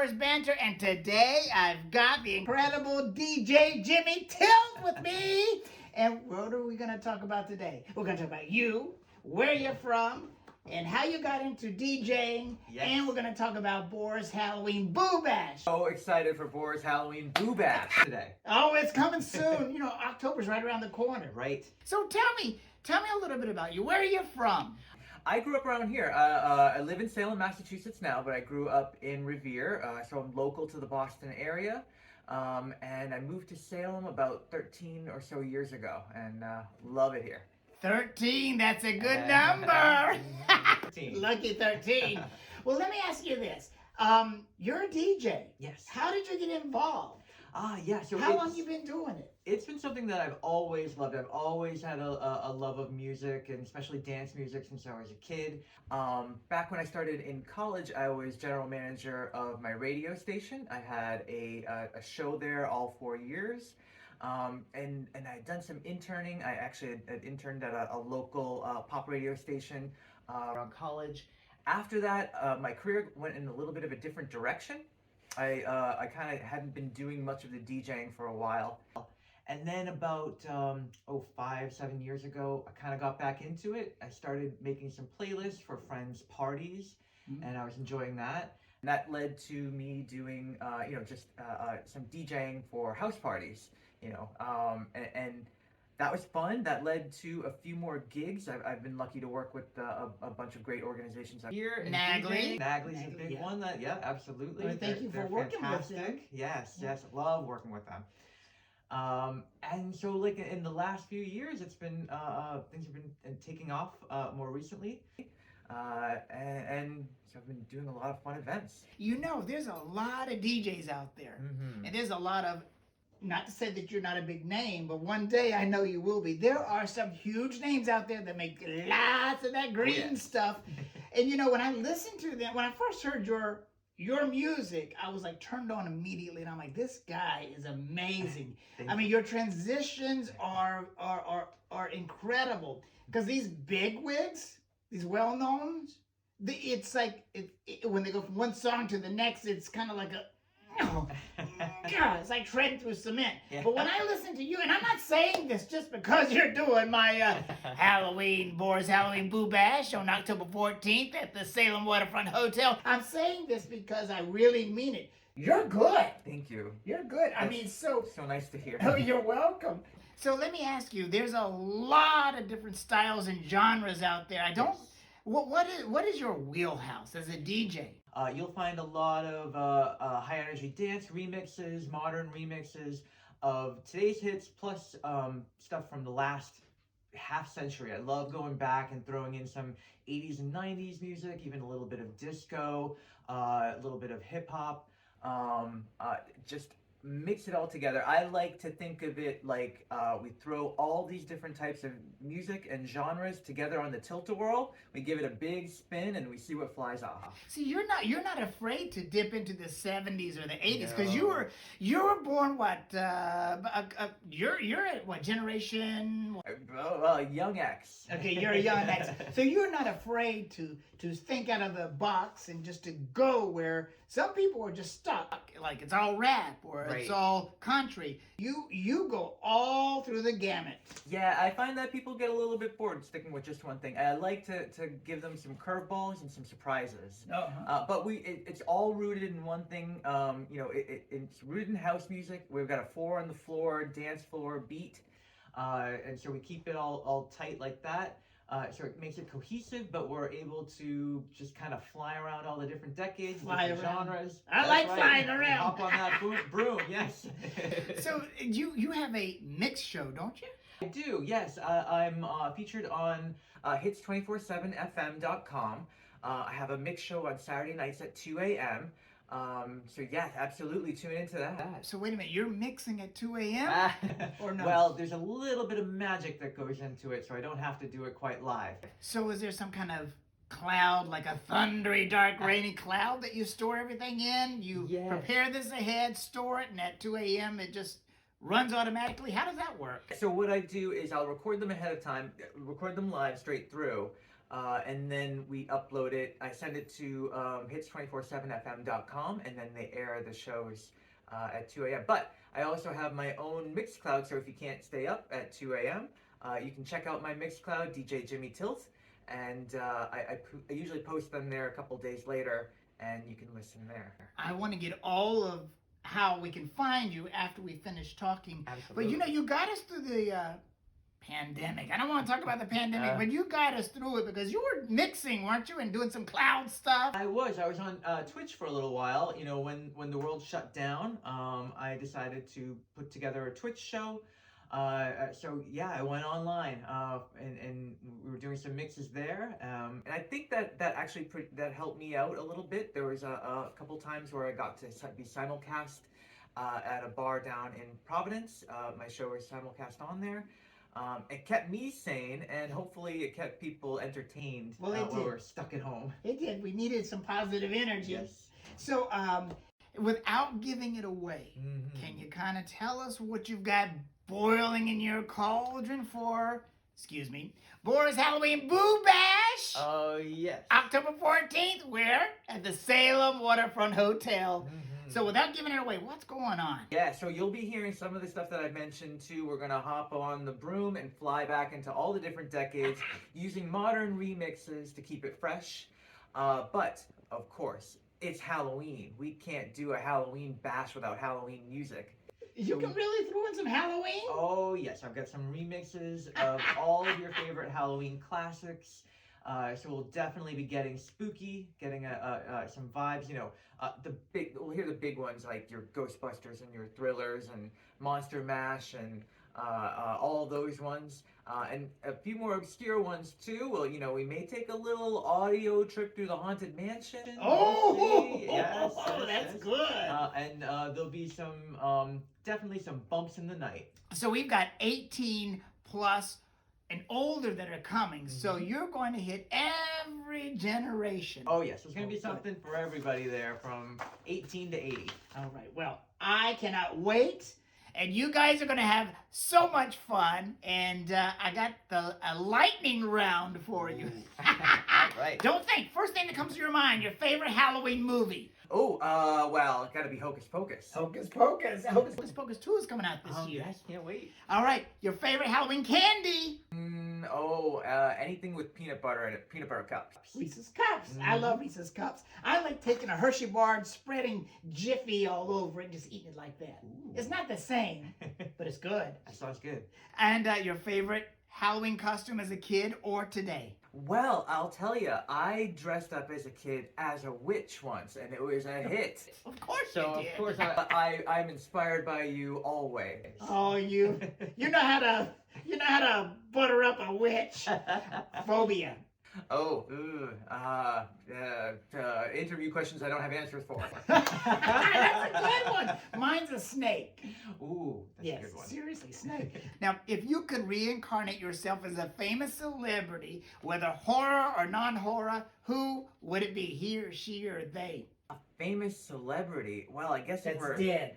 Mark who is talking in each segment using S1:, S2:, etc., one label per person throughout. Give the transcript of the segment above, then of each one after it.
S1: Boris Banter, and today I've got the incredible DJ Jimmy Tilt with me. And what are we going to talk about today? We're going to talk about you, where you're from, and how you got into DJing. Yes. And we're going to talk about Boris Halloween Boo Bash.
S2: So excited for Boris Halloween Boo Bash today.
S1: Oh, it's coming soon. You know, October's right around the corner.
S2: Right.
S1: So tell me a little bit about you. Where are you from?
S2: I grew up around here. I live in Salem, Massachusetts now, but I grew up in Revere, so I'm local to the Boston area. And I moved to Salem about 13 or so years ago, and love it here.
S1: 13, that's a good number. 13. Lucky 13. Well, let me ask you this. You're a DJ.
S2: Yes.
S1: How did you get involved?
S2: Yeah. So
S1: how long you been doing it?
S2: It's been something that I've always loved. I've always had a love of music, and especially dance music, since I was a kid. Back when I started in college, I was general manager of my radio station. I had a show there all 4 years. And I'd done some interning. I actually had interned at a local pop radio station around college. After that, my career went in a little bit of a different direction. I kind of hadn't been doing much of the DJing for a while. And then about 5-7 years ago, I kind of got back into it. I started making some playlists for friends' parties, and I was enjoying that. And that led to me doing, just some DJing for house parties, and that was fun. That led to a few more gigs. I've been lucky to work with a bunch of great organizations here.
S1: Nagley's
S2: a big one. Absolutely.
S1: Well, thank you for working
S2: fantastic.
S1: with them.
S2: Yes, love working with them. And so, like, in the last few years, it's been things have been taking off more recently, and so I've been doing a lot of fun events.
S1: You know, there's a lot of DJs out there, and there's a lot of. Not to say that you're not a big name, but one day I know you will be. There are some huge names out there that make lots of that green stuff. And you know, when I listened to them, when I first heard your music, I was like turned on immediately, and I'm like, this guy is amazing. I mean, your transitions are incredible, because these big wigs, these well-knowns, it's like when they go from one song to the next, it's kind of like God, it's like treading through cement. But when I listen to you, and I'm not saying this just because you're doing my Boris Halloween Boo Bash on October 14th at the Salem Waterfront Hotel. I'm saying this because I really mean it. You're good.
S2: Thank you.
S1: You're good. I mean, so
S2: nice to hear.
S1: Oh, you're welcome. So let me ask you, there's a lot of different styles and genres out there. What is your wheelhouse as a DJ?
S2: You'll find a lot of high energy dance remixes, modern remixes of today's hits, plus stuff from the last half century. I love going back and throwing in some 80s and 90s music, even a little bit of disco, a little bit of hip hop, just mix it all together. I like to think of it like we throw all these different types of music and genres together on the tilt-a-whirl. We give it a big spin and we see what flies off.
S1: See, you're not afraid to dip into the 70s or the 80s, because you were born what? You're at what generation?
S2: Young X.
S1: Okay, you're a young X. So you're not afraid to think out of the box and just to go where some people are just stuck, like it's all rap or it's all country. You go all through the gamut.
S2: Yeah, I find that people get a little bit bored sticking with just one thing. I like to give them some curveballs and some surprises. But it's all rooted in one thing. It's rooted in house music. We've got a 4 on the floor, dance floor beat. And so we keep it all tight like that. So it makes it cohesive, but we're able to just kind of fly around all the different decades, different genres.
S1: I like flying around.
S2: Hop on that broom, yes.
S1: So you have a mix show, don't you?
S2: I do, yes. I'm featured on hits247fm.com. I have a mix show on Saturday nights at 2 a.m. So yeah, absolutely tune into that.
S1: So wait a minute, you're mixing at 2 a.m. or no?
S2: Well, there's a little bit of magic that goes into it, so I don't have to do it quite live.
S1: So is there some kind of cloud, like a thundery, dark, rainy cloud that you store everything in? You prepare this ahead, store it, and at 2 a.m. it just runs automatically? How does that work?
S2: So what I do is I'll record them ahead of time, record them live straight through. and then we upload it. I send it to hits247fm.com, and then they air the shows at 2 a.m. But I also have my own Mixcloud, so if you can't stay up at 2 a.m., you can check out my Mixcloud, DJ Jimmy Tilt, and I usually post them there a couple days later, and you can listen there.
S1: I want to get all of how we can find you after we finish talking.
S2: Absolutely.
S1: But you know, you got us through the pandemic. I don't want to talk about the pandemic, but you got us through it because you were mixing, weren't you, and doing some cloud stuff?
S2: I was on Twitch for a little while. You know, when the world shut down, I decided to put together a Twitch show. So yeah, I went online, and we were doing some mixes there. And I think that actually that helped me out a little bit. There was a couple times where I got to be simulcast at a bar down in Providence. My show was simulcast on there. It kept me sane, and hopefully it kept people entertained while we're stuck at home.
S1: It did. We needed some positive energy.
S2: Yes.
S1: So, without giving it away, can you kind of tell us what you've got boiling in your cauldron for, BORAH's Halloween Boo Bash?
S2: Oh, yes.
S1: October 14th, where? At the Salem Waterfront Hotel. So without giving it away, what's going on?
S2: Yeah, so you'll be hearing some of the stuff that I mentioned too. We're gonna hop on the broom and fly back into all the different decades using modern remixes to keep it fresh. But of course, it's Halloween. We can't do a Halloween bash without Halloween music.
S1: You can really throw in some Halloween?
S2: Oh yes, I've got some remixes of all of your favorite Halloween classics. So we'll definitely be getting spooky, getting some vibes. You know, we'll hear the big ones like your Ghostbusters and your Thrillers and Monster Mash and all those ones, and a few more obscure ones too. Well, you know, we may take a little audio trip through the Haunted Mansion.
S1: Oh,
S2: yes,
S1: that's good.
S2: And there'll be some definitely some bumps in the night.
S1: So we've got 18 plus and older that are coming. So you're going to hit every generation.
S2: Oh yes, there's going to be something for everybody there from 18 to 80.
S1: All right. Well, I cannot wait. And you guys are going to have so much fun. And I got a lightning round for you.
S2: All right.
S1: Don't think. First thing that comes to your mind, your favorite Halloween movie.
S2: Oh, well, it's got to be Hocus Pocus.
S1: Hocus Pocus. Hocus Pocus 2 is coming out this year.
S2: Yes, can't wait.
S1: All right. Your favorite Halloween candy.
S2: Anything with peanut butter in it. Peanut butter cups.
S1: Reese's Cups. I love Reese's Cups. I like taking a Hershey bar and spreading Jiffy all over it and just eating it like that. Ooh. It's not the same, but it's good.
S2: That sounds good.
S1: And your favorite Halloween costume as a kid or today?
S2: Well, I'll tell you, I dressed up as a kid as a witch once, and it was a hit.
S1: Of course
S2: so
S1: you did.
S2: Of course, I'm inspired by you always.
S1: Oh, you know how to butter up a witch. Phobia.
S2: Oh, interview questions I don't have answers for.
S1: That's a good one. Mine's a snake.
S2: Ooh, that's a good one.
S1: Seriously, snake. Now, if you could reincarnate yourself as a famous celebrity, whether horror or non-horror, who would it be? He or she or they?
S2: A famous celebrity? Well, I guess
S1: that's
S2: if we're
S1: dead.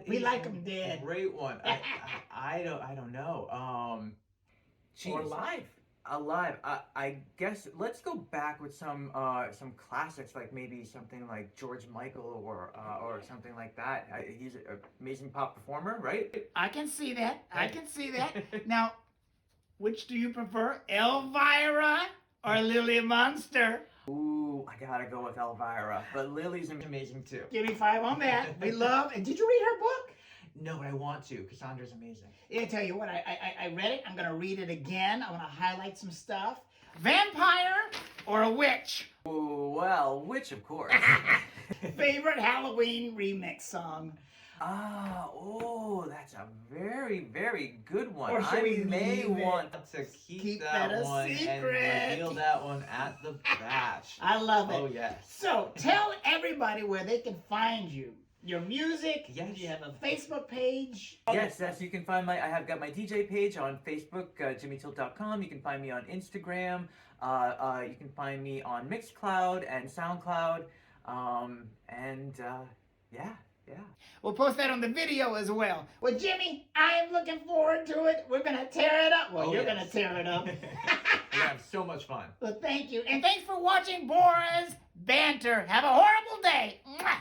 S2: We
S1: like them dead.
S2: Great one. I don't know.
S1: Or alive.
S2: Alive. I guess let's go back with some classics, like maybe something like George Michael or something like that. He's an amazing pop performer, right?
S1: I can see that. Now, which do you prefer, Elvira or Lily Munster?
S2: Ooh, I gotta go with Elvira, but Lily's amazing too.
S1: Give me 5 on that. We love. And did you read her book?
S2: No, but I want to. Cassandra's amazing.
S1: Yeah, I tell you what, I read it. I'm going to read it again. I want to highlight some stuff. Vampire or a witch?
S2: Ooh, well, witch, of course.
S1: Favorite Halloween remix song?
S2: That's a very, very good one.
S1: Or should we
S2: may want to keep that one
S1: secret
S2: and reveal that one at the bash.
S1: I love it.
S2: Oh, yes.
S1: So, tell everybody where they can find you. Your music.
S2: Yes.
S1: You have a Facebook page.
S2: Yes. You can find I have got my DJ page on Facebook, jimmytilt.com. You can find me on Instagram. You can find me on Mixcloud and SoundCloud. Yeah. Yeah.
S1: We'll post that on the video as well. Well, Jimmy, I am looking forward to it. We're going to tear it up. Well, you're going to tear it up.
S2: We have so much fun.
S1: Well, thank you. And thanks for watching BORAH's Banter. Have a horrible day. Mwah.